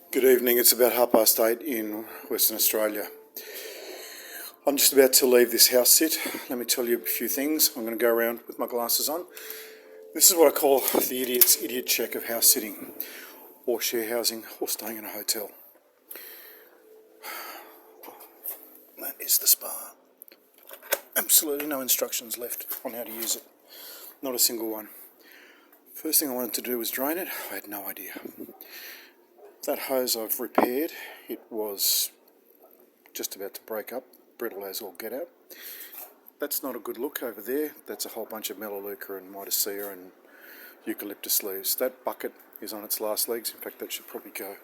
Good evening, it's about 8:30 in Western Australia. I'm just about to leave this house sit. Let me tell you a few things. I'm going to go around with my glasses on. This is what I call the idiot's idiot check of house sitting, or share housing, or staying in a hotel. That is the spa. Absolutely no instructions left on how to use it. Not a single one. First thing I wanted to do was drain it. I had no idea. That hose I've repaired. It was just about to break up, brittle as all get out. That's not a good look over there. That's a whole bunch of melaleuca and mitosea and eucalyptus leaves. That bucket is on its last legs. In fact, that should probably go.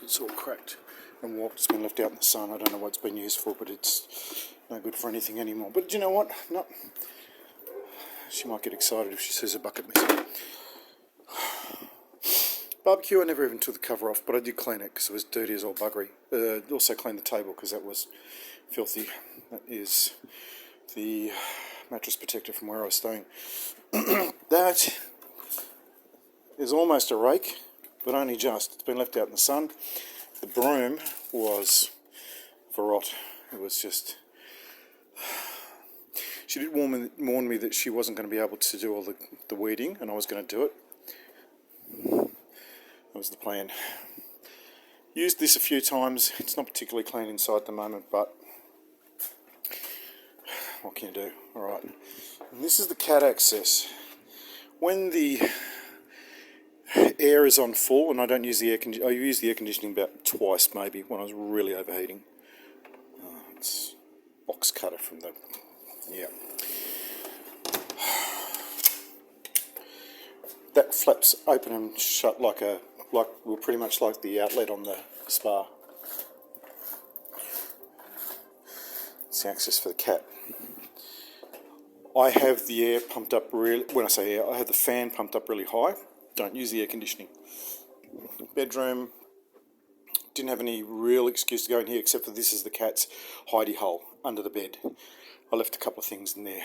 It's all cracked and warped. It's been left out in the sun. I don't know what it's been used for, but it's no good for anything anymore. But you know what? No. She might get excited if she sees a bucket missing. Barbecue, I never even took the cover off, but I did clean it because it was dirty as all buggery. Also cleaned the table because that was filthy. That is the mattress protector from where I was staying. That is almost a rake, but only just. It's been left out in the sun. The broom was for rot. It was just... She did warn me that she wasn't going to be able to do all the weeding, and I was going to do it. That was the plan. Used this a few times. It's not particularly clean inside at the moment, but what can you do? Alright. This is the cat access. When the air is on full, and I don't use the air conditioning, I use the air conditioning about twice maybe when I was really overheating. It's box cutter from the... yeah. That flaps open and shut like pretty much like the outlet on the spa. It's the access for the cat. I have the air pumped up really, when I say air, I have the fan pumped up really high. Don't use the air conditioning. Bedroom, didn't have any real excuse to go in here except for this is the cat's hidey hole under the bed. I left a couple of things in there.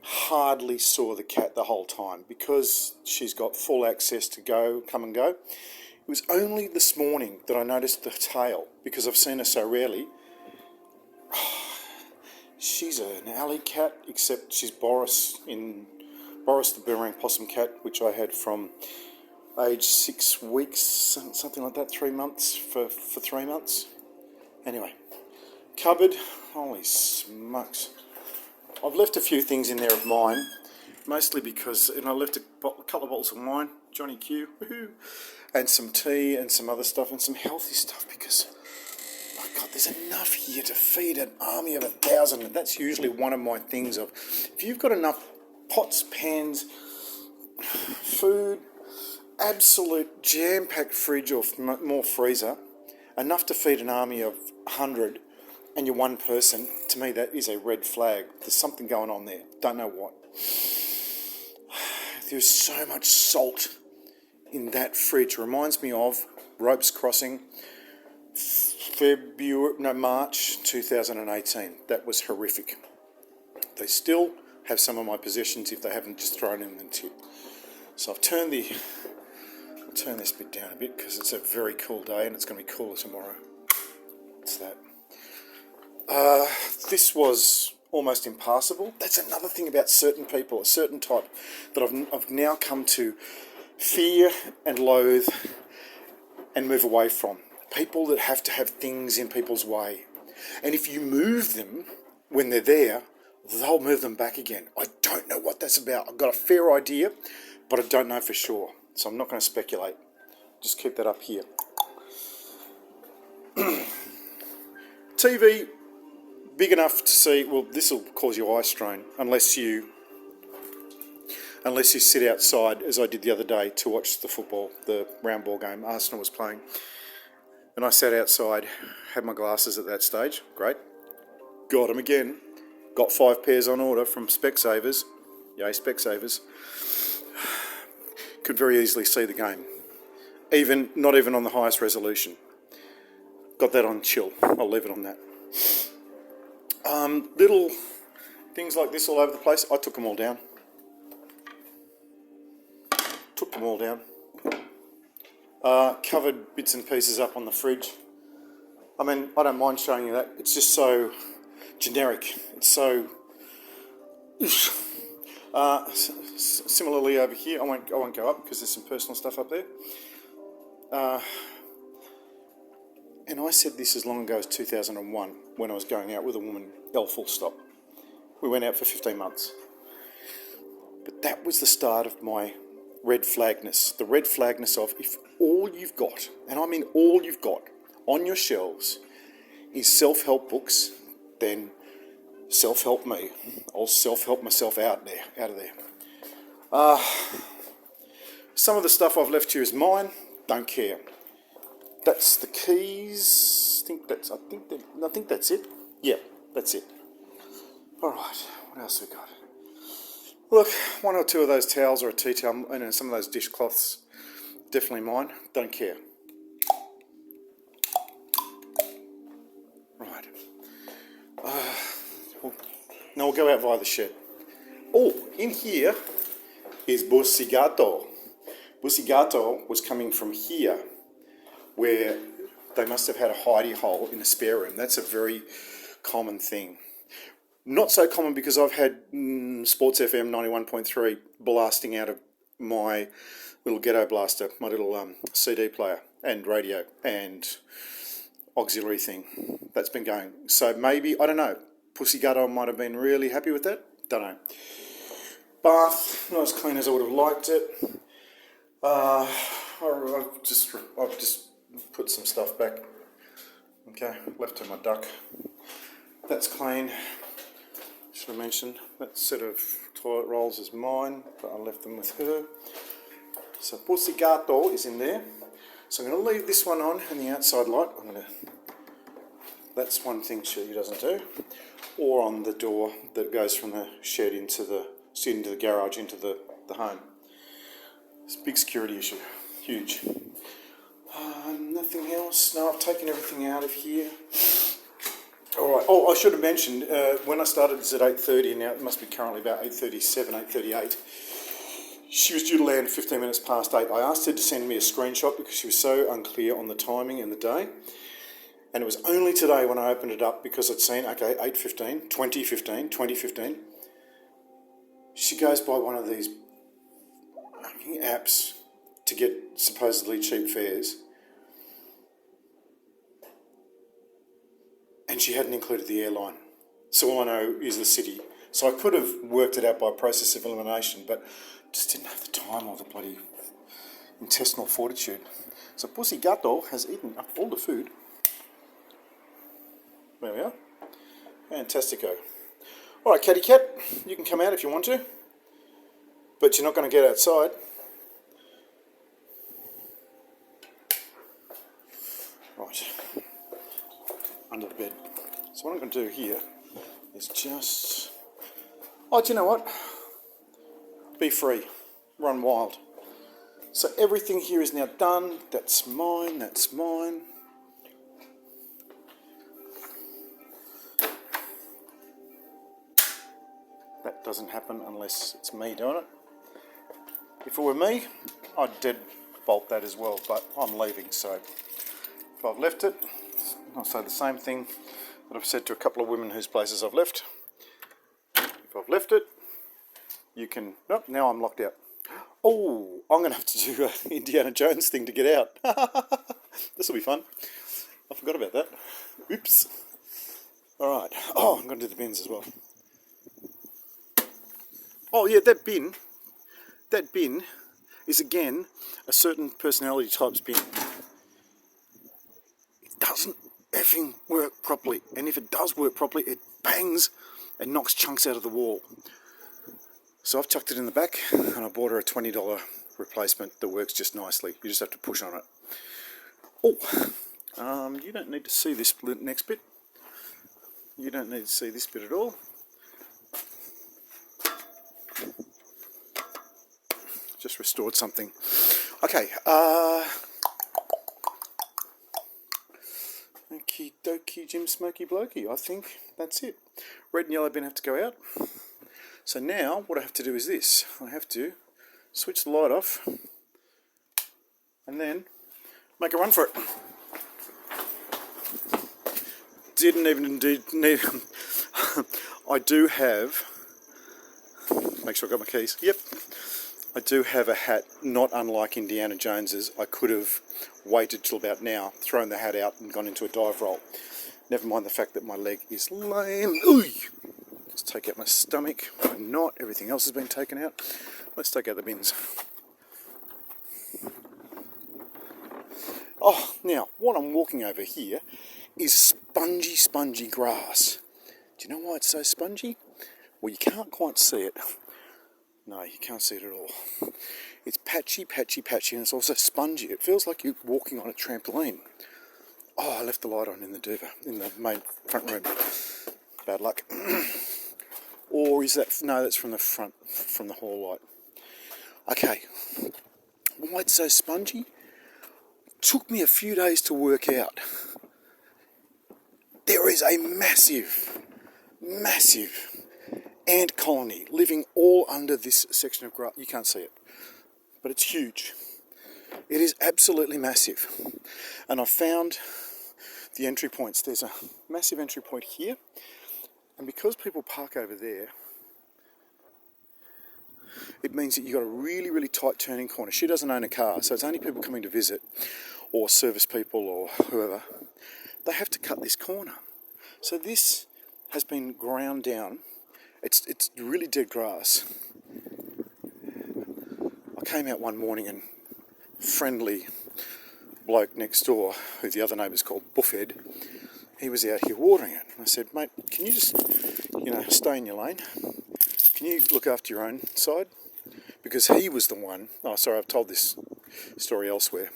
Hardly saw the cat the whole time because she's got full access to come and go. It was only this morning that I noticed the tail because I've seen her so rarely. She's an alley cat, except she's Boris the boomerang possum cat, which I had from age 6 weeks, something like that, 3 months, for 3 months. Anyway, cupboard, holy smokes. I've left a few things in there of mine, mostly because, and I left a couple of bottles of wine, Johnny Q, woohoo, and some tea and some other stuff and some healthy stuff because, my God, there's enough here to feed an army of 1,000, and that's usually one of my things of, if you've got enough pots, pans, food, absolute jam-packed fridge or more freezer, enough to feed an army of 100, and you're one person, to me that is a red flag. There's something going on there. Don't know what. There's so much salt in that fridge. Reminds me of Ropes Crossing, March 2018. That was horrific. They still have some of my possessions if they haven't just thrown in the tip. So I'll turn this bit down a bit because it's a very cool day and it's going to be cooler tomorrow. It's that. This was almost impassable. That's another thing about certain people, a certain type, that I've now come to fear and loathe and move away from. People that have to have things in people's way. And if you move them when they're there, they'll move them back again. I don't know what that's about. I've got a fair idea, but I don't know for sure. So I'm not going to speculate. Just keep that up here. TV, big enough to see, well, this will cause you eye strain unless you sit outside, as I did the other day, to watch the football, the round ball game. Arsenal was playing. And I sat outside, had my glasses at that stage. Great. Got them again. Got 5 pairs on order from Specsavers. Yay, Specsavers. Could very easily see the game. Not even on the highest resolution. Got that on chill. I'll leave it on that. Little things like this all over the place. I took them all down. Covered bits and pieces up on the fridge. I mean, I don't mind showing you that. It's just so generic. It's so... similarly over here, I won't go up because there's some personal stuff up there. And I said this as long ago as 2001 when I was going out with a woman, L full stop. We went out for 15 months. But that was the start of my red flagness. The red flagness of if all you've got, and I mean all you've got, on your shelves is self-help books, then self-help me. I'll self-help myself out of there. Some of the stuff I've left here is mine. Don't care. That's the keys. I think that's it. Yeah, that's it. All right. What else have we got? Look, one or two of those towels or a tea towel, and some of those dishcloths, definitely mine. Don't care. Right. Now we'll go out via the shed. Oh, in here is Bussigato. Bussigato was coming from here, where they must have had a hidey hole in a spare room. That's a very common thing. Not so common because I've had Sports FM 91.3 blasting out of my little ghetto blaster, my little CD player and radio and auxiliary thing. That's been going. So maybe, I don't know, Bussigato might have been really happy with that. Don't know. Bath, not as clean as I would have liked it. I've just put some stuff back. Okay, left to my duck. That's clean. Should have mentioned that set of toilet rolls is mine, but I left them with her. So Bussigato is in there. So I'm going to leave this one on and the outside light. That's one thing she doesn't do. Or on the door that goes from the shed into the garage into the home. It's a big security issue. Huge. Nothing else. No, I've taken everything out of here. All right. Oh, I should have mentioned, when I started this at 8:30, now it must be currently about 8:37, 8:38. She was due to land 15 minutes past 8. I asked her to send me a screenshot because she was so unclear on the timing and the day. And it was only today when I opened it up because I'd seen, okay, 8:15, 20:15. She goes by one of these apps to get supposedly cheap fares. And she hadn't included the airline. So all I know is the city. So I could have worked it out by process of elimination, but just didn't have the time or the bloody intestinal fortitude. So Bussigato has eaten up all the food. There we are. Fantastico. All right, catty cat, you can come out if you want to, but you're not going to get outside. Right, under the bed. So what I'm going to do here is just... Oh, do you know what? Be free. Run wild. So everything here is now done. That's mine, that's mine. That doesn't happen unless it's me doing it. If it were me, I'd deadbolt that as well, but I'm leaving, so if I've left it, I'll say the same thing that I've said to a couple of women whose places I've left. If I've left it, you can... Nope, now I'm locked out. Oh, I'm going to have to do an Indiana Jones thing to get out. This will be fun. I forgot about that. Oops. All right. Oh, I'm going to do the bins as well. Oh yeah, that bin is again a certain personality type's bin. It doesn't effing work properly, and if it does work properly, it bangs and knocks chunks out of the wall. So I've tucked it in the back, and I bought her a $20 replacement that works just nicely. You just have to push on it. Oh, you don't need to see this next bit. You don't need to see this bit at all. Just restored something. Okay, okie dokie, Jim Smoky Blokey. I think that's it. Red and yellow bin have to go out. So now what I have to do is this. I have to switch the light off and then make a run for it. Didn't even indeed need. I do have. Make sure I got my keys. Yep. I do have a hat, not unlike Indiana Jones's. I could have waited till about now, thrown the hat out and gone into a dive roll. Never mind the fact that my leg is lame. Ooh! Let's take out my stomach. I'm not. Everything else has been taken out. Let's take out the bins. Oh, now, what I'm walking over here is spongy grass. Do you know why it's so spongy? Well, you can't quite see it. No, you can't see it at all. It's patchy, and it's also spongy. It feels like you're walking on a trampoline. Oh, I left the light on in the main front room. Bad luck. Or is that... No, that's from the front, from the hall light. Okay. Why it's so spongy? Took me a few days to work out. There is a massive ant colony living all under this section of grass. You can't see it, but it's huge. It is absolutely massive. And I've found the entry points. There's a massive entry point here, and because people park over there, it means that you've got a really tight turning corner. She doesn't own a car, so it's only people coming to visit or service people or whoever. They have to cut this corner. So this has been ground down. It's really dead grass. I came out one morning and friendly bloke next door, who the other neighbour's called Buffhead, he was out here watering it. And I said, mate, can you just, stay in your lane? Can you look after your own side? Because he was the one... Oh, sorry, I've told this story elsewhere.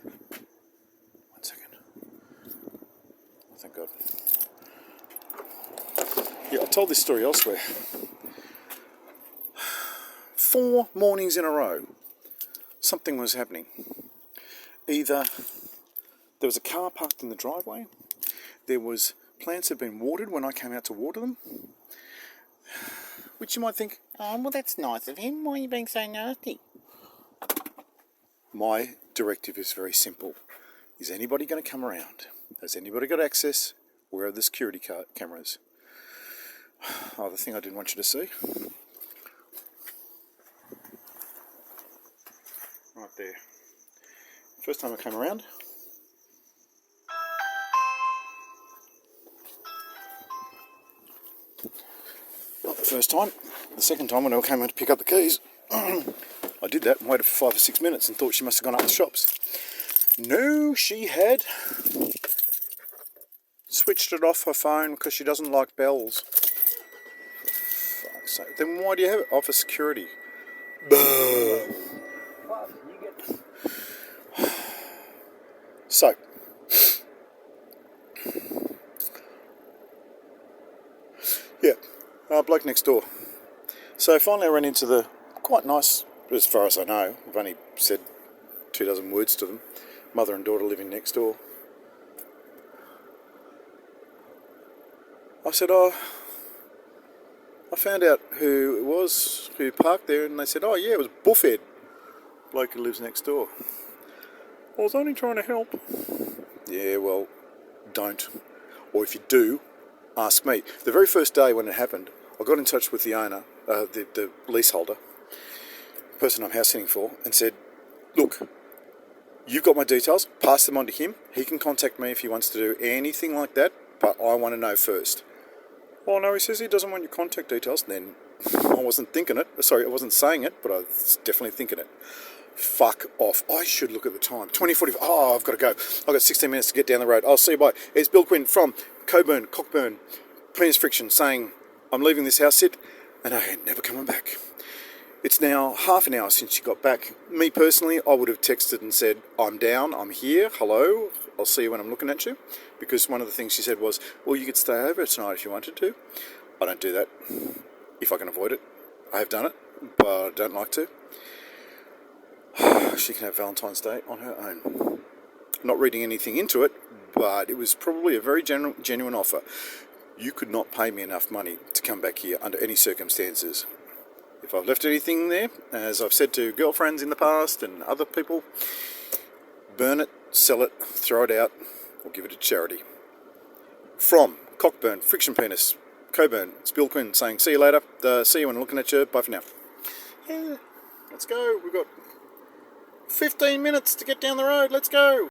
1 second. Thank God. Yeah, I told this story elsewhere. 4 mornings in a row, something was happening. Either there was a car parked in the driveway, there was plants that had been watered when I came out to water them, which you might think, oh, well, that's nice of him. Why are you being so nasty? My directive is very simple. Is anybody going to come around? Has anybody got access? Where are the security cameras? Oh, the thing I didn't want you to see. Right there. First time I came around. Not the first time. The second time when I came out to pick up the keys, I did that and waited for 5 or 6 minutes and thought she must have gone up the shops. No, she had switched it off her phone because she doesn't like bells. Fuck's sake. Then why do you have it? Oh, for security. So, yeah, bloke next door. So finally I ran into the quite nice, as far as I know, I've only said 2 dozen words to them, mother and daughter living next door. I said, oh, I found out who it was who parked there, and they said, oh yeah, it was Buffhead, bloke who lives next door. I was only trying to help. Yeah, well, don't. Or if you do, ask me. The very first day when it happened, I got in touch with the owner, the leaseholder, the person I'm house sitting for, and said, look, you've got my details, pass them on to him. He can contact me if he wants to do anything like that, but I want to know first. Oh no, he says he doesn't want your contact details. Then I wasn't thinking it. Sorry, I wasn't saying it, but I was definitely thinking it. Fuck off. I should look at the time. 20:45. Oh, I've got to go. I've got 16 minutes to get down the road. I'll see you bye. It's Bill Quinn from Cockburn, Penis Friction, saying I'm leaving this house sit, and I ain't never coming back. It's now half an hour since you got back. Me personally, I would have texted and said, I'm down, I'm here, hello, I'll see you when I'm looking at you. Because one of the things she said was, well, you could stay over tonight if you wanted to. I don't do that if I can avoid it. I have done it, but I don't like to. She can have Valentine's Day on her own. Not reading anything into it, but it was probably a very genuine offer. You could not pay me enough money to come back here under any circumstances. If I've left anything there, as I've said to girlfriends in the past and other people, burn it, sell it, throw it out, or give it to charity. From Cockburn, Friction Penis, Coburn, it's Bill Quinn saying, see you later, see you when I'm looking at you, bye for now. Yeah, let's go, we've got 15 minutes to get down the road, let's go.